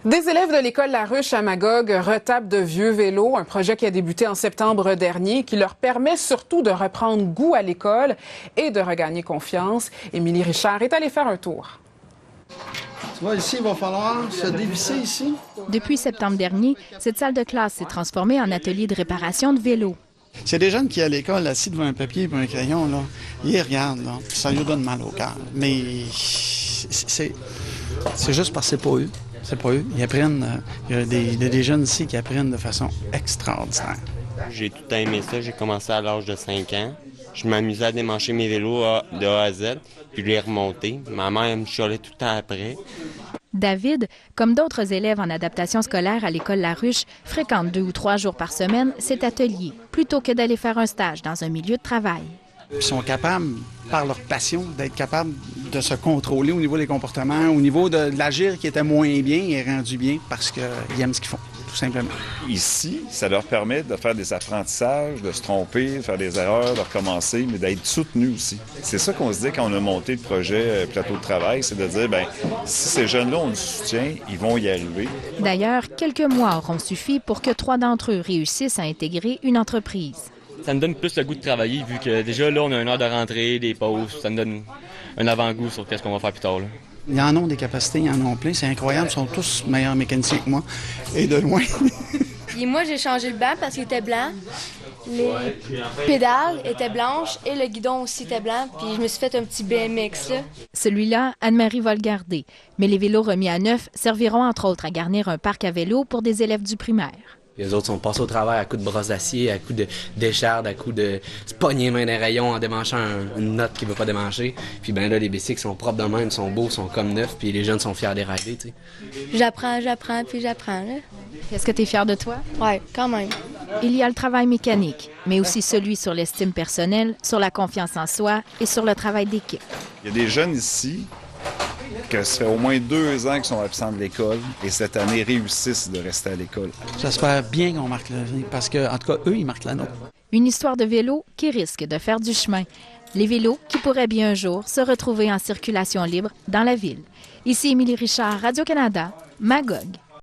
Des élèves de l'école La Ruche à Magog retapent de vieux vélos, un projet qui a débuté en septembre dernier, qui leur permet surtout de reprendre goût à l'école et de regagner confiance. Émilie Richard est allée faire un tour. Tu vois, ici, il va falloir se dévisser ici. Depuis septembre dernier, cette salle de classe s'est transformée en atelier de réparation de vélos. C'est des jeunes qui, à l'école, assis devant un papier et un crayon, là, ils regardent, là, puis ça leur donne mal au cœur. Mais c'est juste parce que c'est pas eux. C'est pas eux. Ils apprennent. Il y a des jeunes ici qui apprennent de façon extraordinaire. J'ai tout aimé ça. J'ai commencé à l'âge de 5 ans. Je m'amusais à démancher mes vélos de A à Z, puis les remonter. Ma mère me chialait tout le temps après. David, comme d'autres élèves en adaptation scolaire à l'école La Ruche, fréquente 2 ou 3 jours par semaine cet atelier, plutôt que d'aller faire un stage dans un milieu de travail. Ils sont capables, par leur passion, d'être capables de se contrôler au niveau des comportements, au niveau de l'agir qui était moins bien et rendu bien parce qu'ils aiment ce qu'ils font, tout simplement. Ici, ça leur permet de faire des apprentissages, de se tromper, de faire des erreurs, de recommencer, mais d'être soutenus aussi. C'est ça qu'on se dit quand on a monté le projet Plateau de travail, c'est de dire, bien, si ces jeunes-là ont du soutien, ils vont y arriver. D'ailleurs, quelques mois auront suffi pour que 3 d'entre eux réussissent à intégrer une entreprise. Ça me donne plus le goût de travailler, vu que déjà là, on a une heure de rentrée, des pauses. Ça me donne un avant-goût sur ce qu'on va faire plus tard, là. Ils en ont des capacités, ils en ont plein. C'est incroyable, ils sont tous meilleurs mécaniciens que moi. Et de loin. Puis moi, j'ai changé le banc parce qu'il était blanc. Les pédales étaient blanches et le guidon aussi était blanc. Puis je me suis fait un petit BMX, là. Celui-là, Anne-Marie va le garder. Mais les vélos remis à neuf serviront entre autres à garnir un parc à vélos pour des élèves du primaire. Les autres sont passés au travail à coups de brosse d'acier, à coups d'écharde, à coups de se pogner les mains dans les rayons en démanchant une note qui ne veut pas démancher. Puis ben là, les bicycles sont propres de même, sont beaux, sont comme neufs, puis les jeunes sont fiers de les rider, tu sais. J'apprends, puis j'apprends, là. Est-ce que tu es fier de toi? Ouais, quand même. Il y a le travail mécanique, mais aussi celui sur l'estime personnelle, sur la confiance en soi et sur le travail d'équipe. Il y a des jeunes ici que ça fait au moins 2 ans qu'ils sont absents de l'école et cette année réussissent de rester à l'école. J'espère bien qu'on marque le vie parce que, en tout cas, eux, ils marquent la nôtre. Une histoire de vélo qui risque de faire du chemin. Les vélos qui pourraient bien un jour se retrouver en circulation libre dans la ville. Ici Émilie Richard, Radio-Canada, Magog.